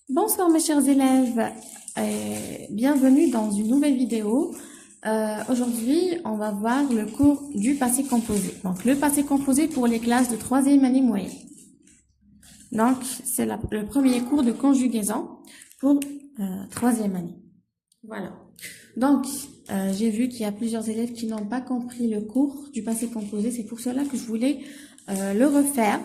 Bonsoir mes chers élèves, bienvenue dans une nouvelle vidéo. Aujourd'hui, on va voir le cours du passé composé. Donc, le passé composé pour les classes de troisième année moyenne. Donc, c'est le premier cours de conjugaison pour troisième année. Voilà. Donc, j'ai vu qu'il y a plusieurs élèves qui n'ont pas compris le cours du passé composé. C'est pour cela que je voulais le refaire.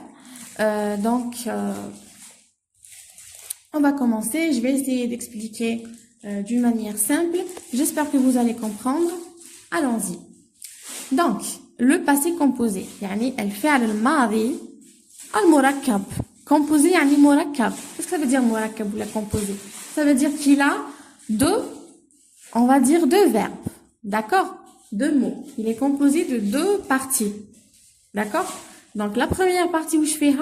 On va commencer. Je vais essayer d'expliquer d'une manière simple. J'espère que vous allez comprendre. Allons-y. Donc, le passé composé. يعني الفعل الماضي المركب. Composé يعني مركب. Qu'est-ce que ça veut dire مركب ou la composé? Ça veut dire qu'il a on va dire deux verbes. D'accord? Deux mots. Il est composé de deux parties. D'accord? Donc, la première partie où je fais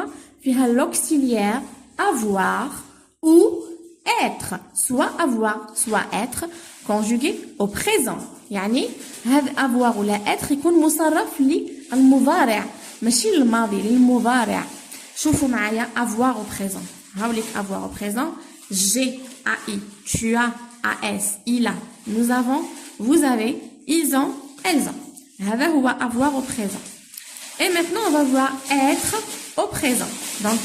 l'auxiliaire avoir ou être, soit avoir, soit être, conjugué au présent. يعني هذا avoir ولا être يكون مصرف للمضارع ماشي للماضي للمضارع. شوفوا معايا avoir au présent. هاوليك avoir au présent. J'ai, ai, tu as, as, il a, nous avons, vous avez, ils ont, elles ont. هذا هو avoir au présent. Et maintenant on va voir être au présent. Donc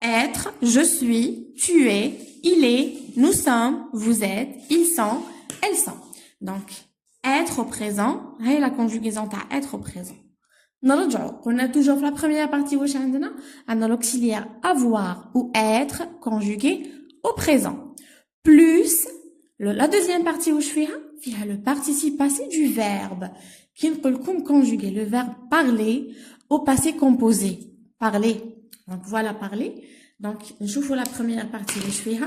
être, je suis, tu es, il est, nous sommes, vous êtes, ils sont, elles sont. Donc, être au présent, c'est la conjugaison de être au présent. On a toujours la première partie où on a l'auxiliaire avoir ou être conjugué au présent. Plus la deuxième partie où je fais le participe passé du verbe qui peut conjuguer le verbe parler au passé composé. Parler. Donc voilà parler. Donc je fais la première partie où je fais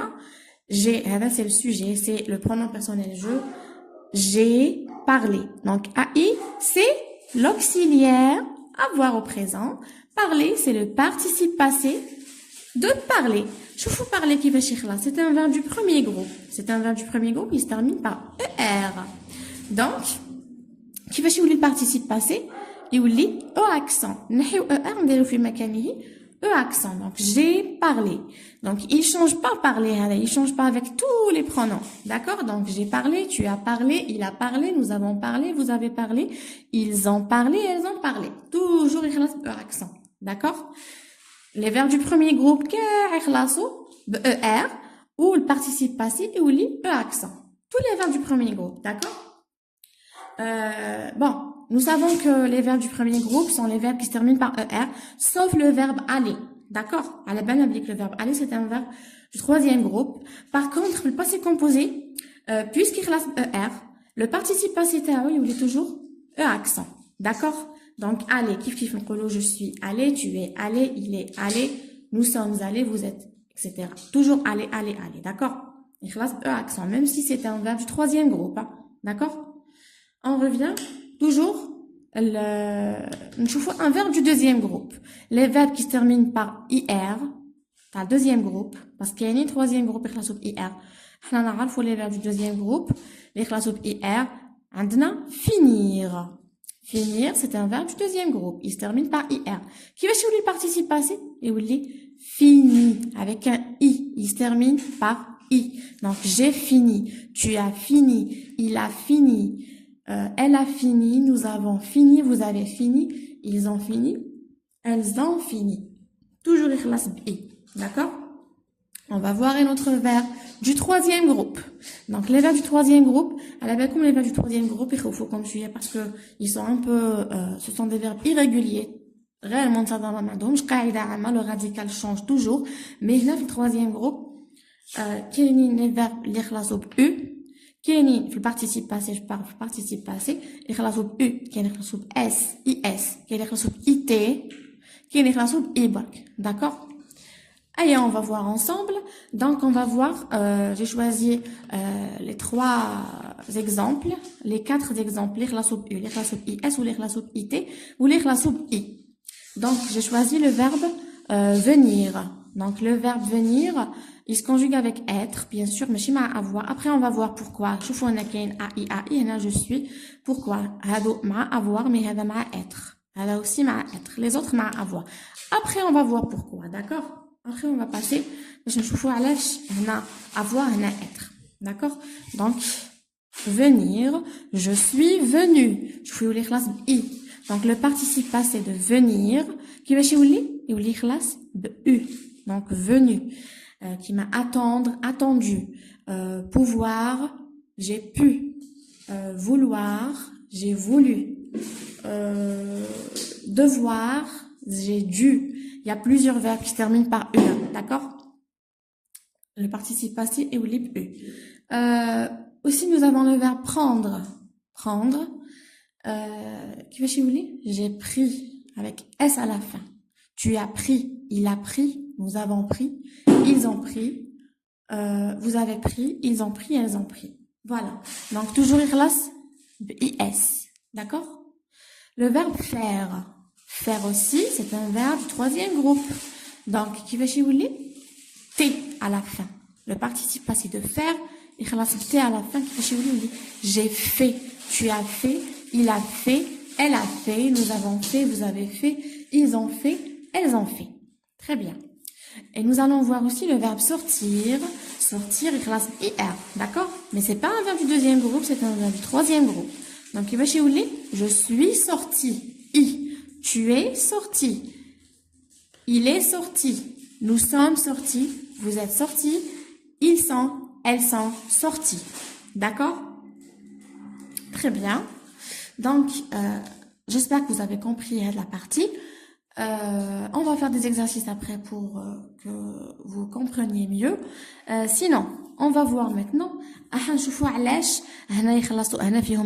j'ai, c'est le sujet, c'est le pronom personnel je. J'ai parlé. Donc AI c'est l'auxiliaire avoir au présent. Parler c'est le participe passé de parler. Je vous parler qui va chercher là. C'est un verbe du premier groupe. C'est un verbe du premier groupe qui se termine par ER. Donc, qui va chercher le participe passé et où lit E accent. نحيو ER نديرو في مكانه E accent. Donc, j'ai parlé. Donc, il change pas parler. Il change pas avec tous les pronoms. D'accord? Donc, j'ai parlé, tu as parlé, il a parlé, nous avons parlé, vous avez parlé, ils ont parlé, elles ont parlé. Toujours E accent. D'accord? Les verbes du premier groupe, ER, ou le participe passé, et ou E accent. Tous les verbes du premier groupe, d'accord? Bon, nous savons que les verbes du premier groupe sont les verbes qui se terminent par ER, sauf le verbe aller, d'accord? À la base, on dit que le verbe aller, c'est un verbe du troisième groupe. Par contre, le passé composé, puisqu'il classe ER, le participe passé, il est toujours E accent, d'accord? Donc, aller, kif, je suis allé, tu es allé, il est allé, nous sommes allés, vous êtes, etc. Toujours aller, aller, aller, d'accord? Il classe E accent, même si c'est un verbe du troisième groupe, hein, d'accord? On revient toujours, un verbe du deuxième groupe. Les verbes qui se terminent par IR, par deuxième groupe, parce qu'il y a un troisième groupe qui classe IR. Il faut les verbes du deuxième groupe, les classes IR, عندنا finir. Finir, c'est un verbe du deuxième groupe. Il se termine par IR. Qui va chez le participe passé? Et où il est fini. Avec un I. Il se termine par I. Donc, j'ai fini. Tu as fini. Il a fini. Elle a fini. Nous avons fini. Vous avez fini. Ils ont fini. Elles ont fini. Toujours les classes I. D'accord? On va voir un autre verbe du troisième groupe. Donc, les verbes du troisième groupe, comme les verbes du troisième groupe, il faut conjuguer parce que ils sont un peu, ce sont des verbes irréguliers. Réellement, ça dans la main. Donc, le radical change toujours. Mais là, le troisième groupe, les verbes, les classes U, le participe passé, je parle du participe passé, les classes U, les classes S, IS, les classes IT, les classes IB. D'accord? Allez, on va voir ensemble. Donc, on va voir, j'ai choisi les trois exemples, les quatre exemples, les classes U, les classes IS ou les classes IT ou les classes I. Donc, j'ai choisi le verbe venir. Donc, le verbe venir, il se conjugue avec être, bien sûr, mais chez avoir. Après, on va voir pourquoi. Je fais un AI, là, je suis. Pourquoi? Hado ma avoir, mais hada ma être. Hada aussi ma être. Les autres ma avoir. Après, on va voir pourquoi, d'accord? Après, on va passer باش نشوفوا علاش هنا avoir هنا être. D'accord? Donc venir, je suis venu. شوفوا لي خلاص ب i. Donc le participe passé de venir كيفاش يولي خلاص ب u. Donc venu qui m'a attendre, attendu, pouvoir, j'ai pu, vouloir, j'ai voulu, devoir, j'ai dû. Il y a plusieurs verbes qui se terminent par u, d'accord? Le participe passé est au lib u. Aussi, nous avons le verbe prendre. Prendre. Qui va chez Ouli? J'ai pris avec S à la fin. Tu as pris, il a pris, nous avons pris, ils ont pris, vous avez pris, ils ont pris, elles ont pris. Voilà. Donc, toujours IS. D'accord? Le verbe faire. Faire aussi, c'est un verbe du troisième groupe. Donc, qui va chez Ouli? T à la fin. Le participe passé de faire, et T à la fin, qui va chez Ouli? J'ai fait, tu as fait, il a fait, elle a fait, nous avons fait, vous avez fait, ils ont fait, elles ont fait. Très bien. Et nous allons voir aussi le verbe sortir. Sortir, IR. D'accord? Mais c'est pas un verbe du deuxième groupe, c'est un verbe du troisième groupe. Donc, il va chez Ouli? Je suis sorti. I. Tu es sorti. Il est sorti. Nous sommes sortis. Vous êtes sortis. Ils sont, elles sont sortis. D'accord? Très bien. Donc, j'espère que vous avez compris la partie. On va faire des exercices après pour que vous compreniez mieux. Sinon, on va voir maintenant.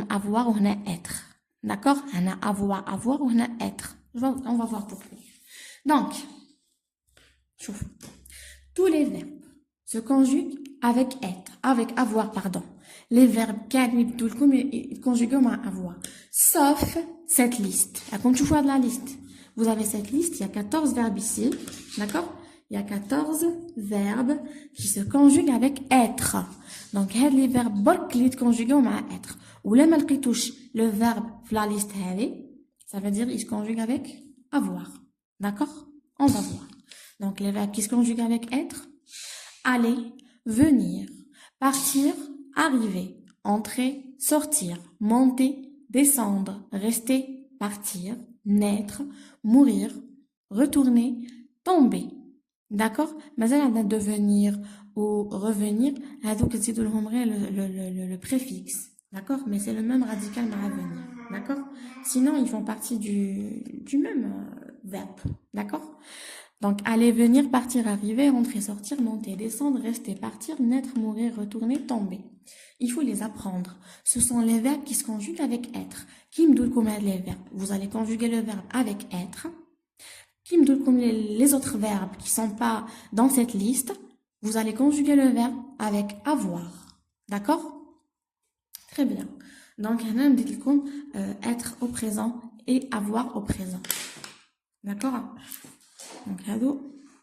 Avoir ou être. D'accord? Avoir ou être. On va voir pourquoi. Donc, tous les verbes se conjuguent avec être, avec avoir, pardon. Les verbes ils conjuguent à avoir. Sauf cette liste. Comme tu vois de la liste. Vous avez cette liste, il y a 14 verbes ici. D'accord? Il y a 14 verbes qui se conjuguent avec être. Donc, les verbes qui se conjuguent à être. Ou les touche le verbe la liste, ça veut dire il se conjugue avec avoir. D'accord? On va voir. Donc, les verbes qui se conjuguent avec être. Aller, venir, partir, arriver, entrer, sortir, monter, descendre, rester, partir, naître, mourir, retourner, tomber. D'accord? Mais elle a devenir ou revenir, le préfixe. D'accord? Mais c'est le même radical à venir. D'accord? Sinon, ils font partie du même verbe. D'accord? Donc, aller, venir, partir, arriver, entrer, sortir, monter, descendre, rester, partir, naître, mourir, retourner, tomber. Il faut les apprendre. Ce sont les verbes qui se conjuguent avec être. Qui me donne les verbes? Vous allez conjuguer le verbe avec être. Qui me donne les autres verbes qui sont pas dans cette liste? Vous allez conjuguer le verbe avec avoir. D'accord? Très bien. Donc, être au présent et avoir au présent. D'accord? Donc,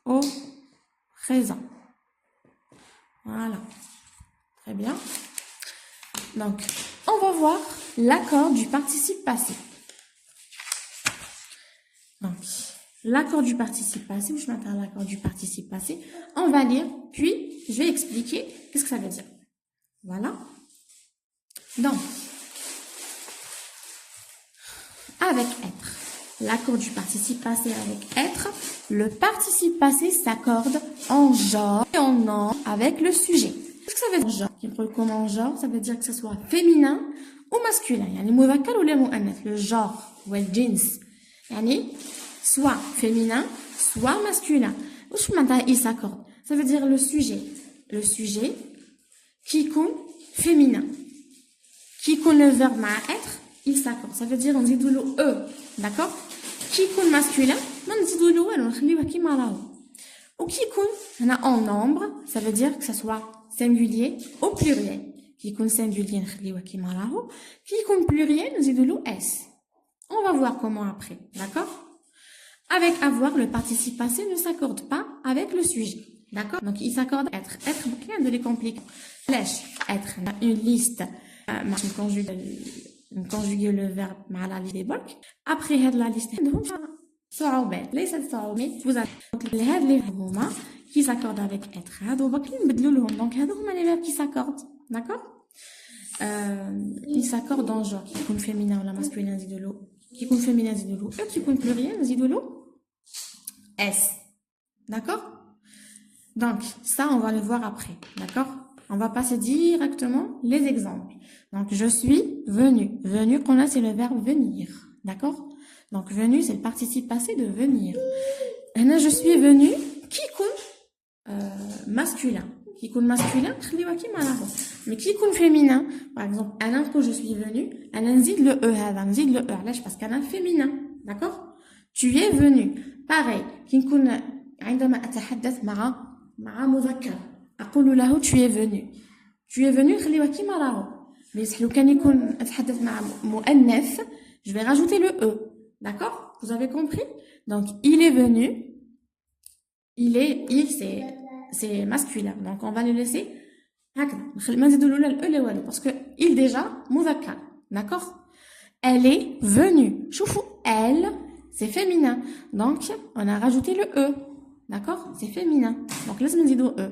au présent. Voilà. Très bien. Donc, on va voir l'accord du participe passé. Donc, l'accord du participe passé, ou je m'attends à l'accord du participe passé, on va lire, puis je vais expliquer qu'est-ce que ça veut dire. Voilà. Donc, avec être. L'accord du participe passé avec être. Le participe passé s'accorde en genre et en nom avec le sujet. Qu'est-ce que ça veut dire genre? Comment genre? Ça veut dire que ce soit féminin ou masculin. Yani mudhakkar ou muannath. Le genre ou le jins. Yani soit féminin, soit masculin. Il s'accorde. Ça veut dire le sujet. Le sujet qui compte féminin. Qui compte le verbe ma être, il s'accorde. Ça veut dire on dit doulo e. D'accord? Qui compte masculin, on dit doulo e, on khliwa ki marahu. Ou qui compte en nombre, ça veut dire que ça soit singulier ou pluriel. Qui compte singulier, on khliwa ki marahu. Qui compte pluriel, on dit doulo s. On va voir comment après. D'accord? Avec avoir, le participe passé ne s'accorde pas avec le sujet. D'accord? Donc, il s'accorde être. Être, rien de les compliquer. Lèche, être, une liste. Conjuguer le verbe مع la liste des blocs. Après, la liste عندهم صعوبات. ليست صعوبات. Vous avez هاد les هما qui s'accordent avec être. Donc les verbes qui s'accordent, d'accord? Ils s'accordent dans le genre qui compte féminin ou la masculin zidolo, qui compte féminin zidolo, qui compte pluriel zidolo, s, d'accord? Donc ça on va le voir après, d'accord? On va passer directement les exemples. Donc je suis venu, venu qu'on a c'est le verbe venir, d'accord? Donc venu c'est le participe passé de venir. Et là je suis venu qui compte masculin. Qui compte masculin, mais qui compte féminin, par exemple, un quand je suis venu, un nzid le e, nzid le e, parce qu'un féminin, d'accord? Tu es venu. Pareil, qui compte, عندما أتحدث مع مذكر أقول له tu es venu. Tu es venu, خليوه كيما راهو. Mais لو كان يكون أتحدث مع مؤنث, je vais rajouter le e, d'accord? Vous avez compris? Donc il est venu, il c'est masculin, donc on va le laisser parce que il déjà مذكر, d'accord? Elle est venue, شوفوا elle c'est féminin, donc on a rajouté le e, d'accord? C'est féminin, donc لازم نزيدو e.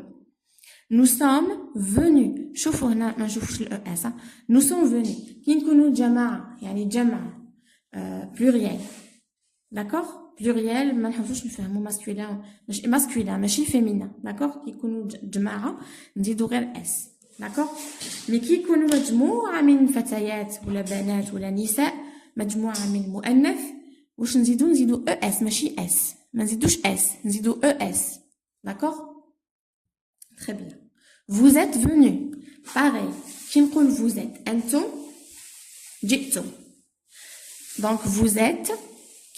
Nous sommes venus, شوفوا هنا ما نشوفش ال e ça. Nous sommes venus كي نكونوا جماعة يعني جمع pluriel, d'accord? pluriel ما نحوسوش نفهموا masculin ماشي masculin ماشي féminin, d'accord? كي يكونوا جماعة نزيدو غير s, d'accord? مي كي يكونوا مجموعة من فتيات ولا بنات ولا نساء مجموعة من مؤنث واش نزيدو es ماشي s, ما نزيدوش s نزيدو es, d'accord? Très bien. Vous êtes venus. Pareil. كي نقول vous êtes أنتم جئتم. Donc vous êtes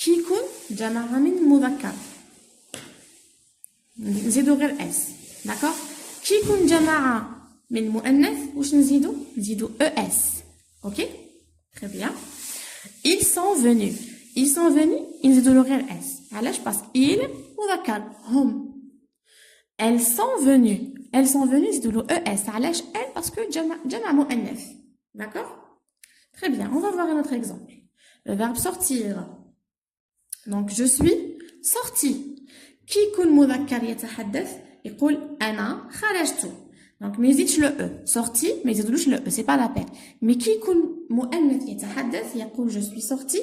كي يكون جماعة من مذكر نزيدو غير اس, d'accord? كي يكون جماعة من مؤنث واش نزيدو es, ok? Très bien. Ils sont venus نزيدو له غير اس. علاش؟ parce ils مذكر هم. elles sont venues نزيدو له es. علاش elles? parce que جمع مؤنث, d'accord? Très bien. On va voir un autre exemple. Le verbe sortir. Donc je suis sorti. كي يكون مذكر يتحدث يقول أنا خرجت. Donc ما يزيدش le e. sorti ما يزيدلوش le e, c'est pas la peine. Mais كي يكون مؤنث يتحدث يقول je suis sorti.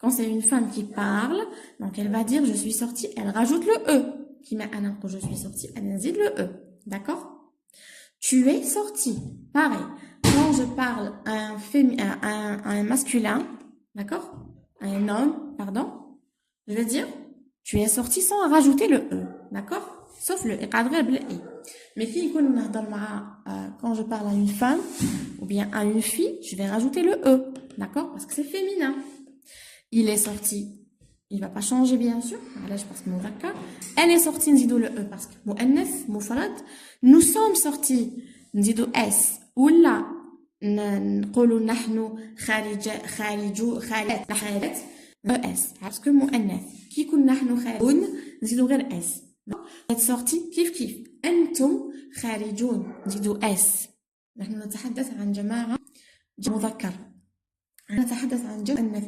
Quand c'est une femme qui parle, donc elle va dire je suis sorti, elle rajoute le e. كيما أنا quand je suis sorti, elle نزيد le e, d'accord? Tu es sorti. Pareil. Quand je parle à un masculin, d'accord? À un homme, pardon. Je vais dire, tu es sorti sans rajouter le e, d'accord? Sauf le e. Mais quand je parle à une femme ou bien à une fille, je vais rajouter le e, d'accord? Parce que c'est féminin. Il est sorti. Il va pas changer bien sûr. Parce que elle est sortie, nzido le e parce que mu'annath, mufrad. Nous sommes sortis, nzido s. Ou là, نقولوا نحن خارجات اس parce que مؤنث كي يكون نحن خارجون نزيدو غير اس. sorti كيف انتم خارجون نزيدو اس. نحن نتحدث عن جماعة مذكر, نتحدث عن جمع مؤنث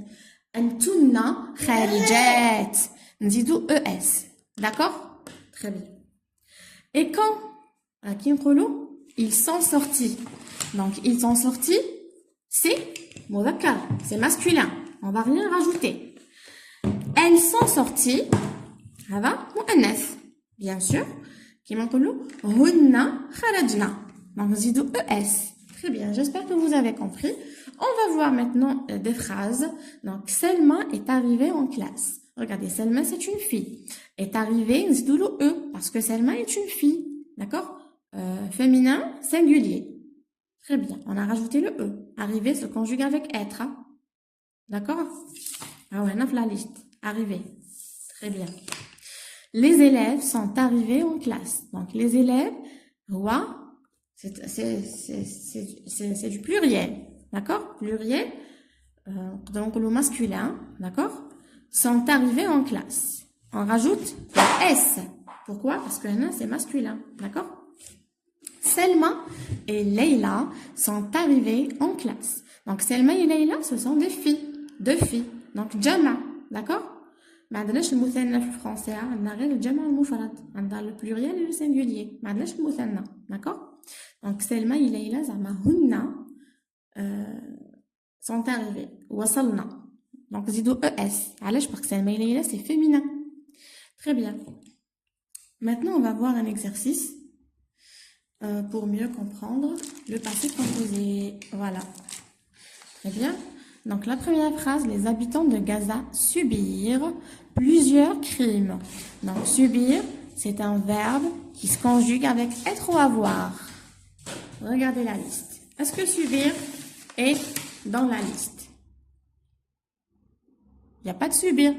انتن خارجات نزيدو es, d'accord? Très bien. Et quand كي نقولوا ils sont sortis, donc ils sont sortis c'est مذكر, c'est masculin, on va rien rajouter. Elles sont sorties, هذا مؤنث bien sûr. كيما نقولوا هن خرجنا, donc نزيدو es. Très bien, j'espère que vous avez compris. On va voir maintenant des phrases. Donc Selma est arrivée en classe. Regardez, Selma c'est une fille. Est arrivée نزيدو له e parce que Selma est une fille, d'accord? Féminin singulier. Très bien, on a rajouté le e. Arriver se conjugue avec être, hein? D'accord? Ah ouais, on a la liste. Arriver. Très bien. Les élèves sont arrivés en classe. Donc les élèves, c'est du pluriel, d'accord? Pluriel, donc le masculin, d'accord? Sont arrivés en classe. On rajoute le s. Pourquoi? Parce que là c'est masculin, d'accord? Selma et Leila sont arrivés en classe. Donc Selma et Leila, ce sont des filles, deux filles. Donc Jama, d'accord? ما عندناش المثنى في الفرنسي عندنا غير الجمع المفرد عندنا لو بلوريال et le singulier ما عندناش المثنى داكور دونك سلمى ليلى زعما هن sont arrivés وصلنا دونك نزيدو اس علاش باسكو سلمى ليلى سي féminin très bien maintenant on va voir un exercice pour mieux comprendre le passé composé voilà très bien. Donc la première phrase, les habitants de Gaza subirent plusieurs crimes. Donc subir, c'est un verbe qui se conjugue avec être ou avoir. Regardez la liste. Est-ce que subir est dans la liste? Il n'y a pas de subir.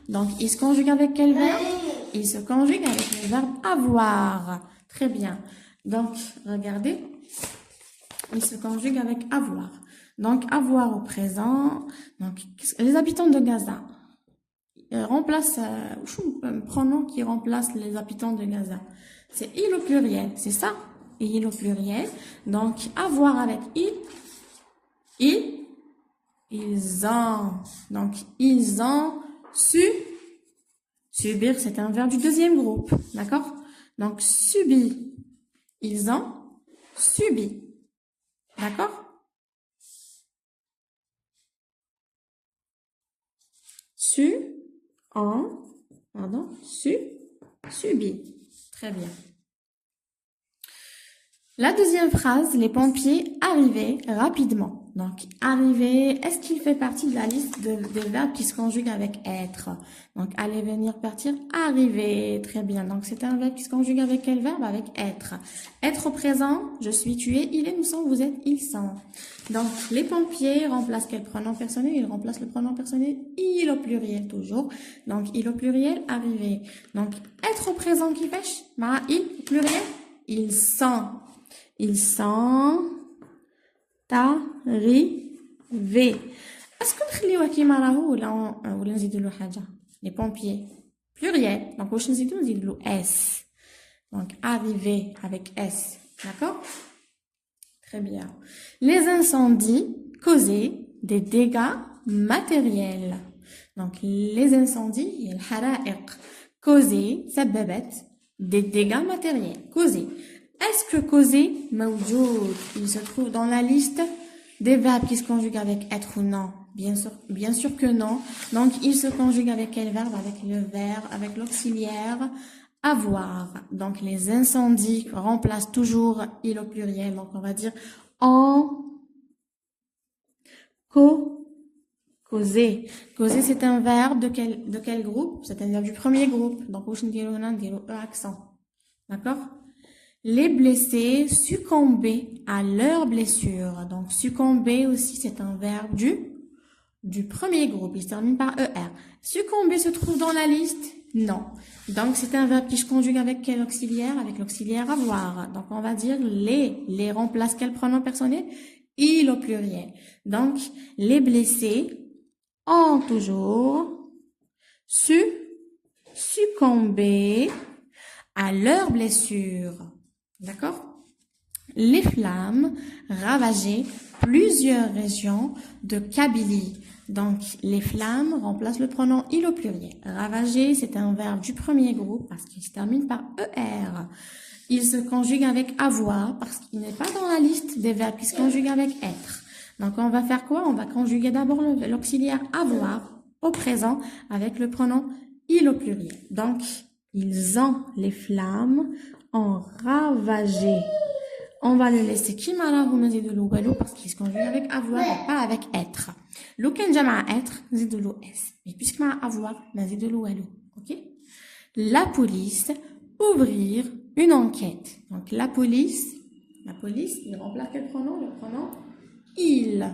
Donc il se conjugue avec quel verbe? Il se conjugue avec le verbe avoir. Très bien. Donc regardez, il se conjugue avec avoir. Donc, avoir au présent. Donc, les habitants de Gaza remplacent, pronom qui remplace les habitants de Gaza. C'est il au pluriel, c'est ça? Il au pluriel. Donc, avoir avec ils ont. Donc, ils ont subir, c'est un verbe du deuxième groupe. D'accord? Donc, subi. Ils ont subi. D'accord? Subi. Très bien. La deuxième phrase, les pompiers arrivaient rapidement. Donc, arriver, est-ce qu'il fait partie de la liste des verbes qui se conjuguent avec être? Donc, aller, venir, partir, arriver. Très bien. Donc, c'est un verbe qui se conjugue avec quel verbe? Avec être. Être au présent, je suis, tu es, il est, nous sommes, vous êtes, ils sont. Donc, les pompiers remplacent quel pronom personnel? Ils remplacent le pronom personnel il au pluriel toujours. Donc, il au pluriel, arriver. Donc, être au présent qui pêche? Il au pluriel, ils sont. Ils sont arrivés. Est-ce que نخليوها كيما راهو ولا نزيدو له حاجة؟ Les pompiers. Pluriel. Donc, واش نزيدو له S. Donc, arriver avec S. D'accord? Très bien. Les incendies causaient des dégâts matériels. Donc, les incendies, الحرائق causaient, سببت des dégâts matériels. Causer. Est-ce que causer, موجود, il se trouve dans la liste des verbes qui se conjuguent avec être ou non? Bien sûr que non. Donc, il se conjugue avec quel verbe? Avec le verbe, avec l'auxiliaire avoir. Donc, les incendies remplacent toujours il au pluriel. Donc, on va dire en causer. Causer, c'est un verbe de quel groupe? C'est un verbe du premier groupe. Donc, on va dire accent. D'accord? Les blessés succombaient à leurs blessures. Donc, succomber aussi, c'est un verbe du premier groupe. Il se termine par ER. Succomber se trouve dans la liste? Non. Donc, c'est un verbe qui se conjugue avec quel auxiliaire? Avec l'auxiliaire avoir. Donc, on va dire les remplace quel pronom personnel? Il au pluriel. Donc, les blessés ont toujours succombé à leurs blessures. D'accord? Les flammes ravageaient plusieurs régions de Kabylie. Donc, les flammes remplacent le pronom il au pluriel. Ravager, c'est un verbe du premier groupe parce qu'il se termine par ER. Il se conjugue avec avoir parce qu'il n'est pas dans la liste des verbes qui se conjuguent avec être. Donc, on va faire quoi? On va conjuguer d'abord l'auxiliaire avoir au présent avec le pronom il au pluriel. Donc, ils ont, les flammes, ont ravagé. On va le laisser qui m'arrive نزيدو له والو parce qu'il se conjugue avec avoir et pas avec être. لو كان جا مع être نزيدو له s. Mais puisque مع avoir نزيدو له والو. OK? La police ouvrir une enquête. Donc la police, il remplace quel pronom? Le pronom il.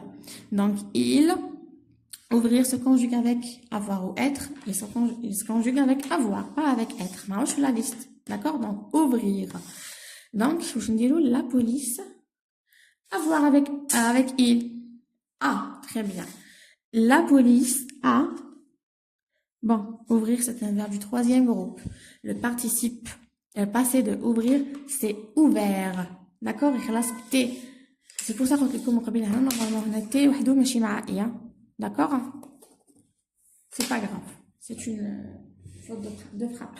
Donc il ouvrir se conjugue avec avoir ou être, il se conjugue avec avoir, pas avec être. Mais je la liste. D'accord? Donc ouvrir. Donc, je dis la police, avoir avec il. Ah, très bien. La police a, bon, ouvrir c'est un verbe du troisième groupe. Le participe passé de ouvrir, c'est ouvert. D'accord? C'est pour ça qu'on dit comme normalement on a T ou ماشي مع I. D'accord? C'est pas grave. C'est une faute de frappe.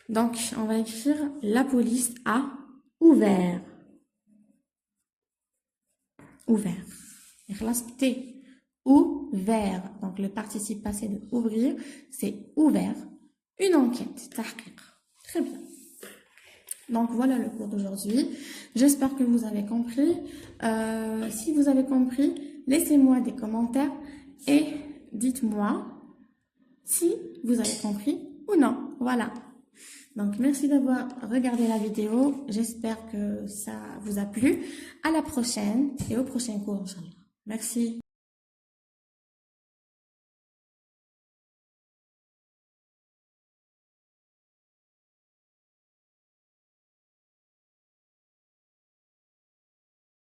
Donc, on va écrire la police a ouvert. Ouvert. Et خلاص T. Ouvert. Donc, le participe passé de ouvrir, c'est ouvert. Une enquête. تحقيق. Très bien. Donc, voilà le cours d'aujourd'hui. J'espère que vous avez compris. Si vous avez compris, laissez-moi des commentaires et dites-moi si vous avez compris ou non. Voilà. Donc, merci d'avoir regardé la vidéo. J'espère que ça vous a plu. À la prochaine et au prochain cours, Inch'Allah. Merci.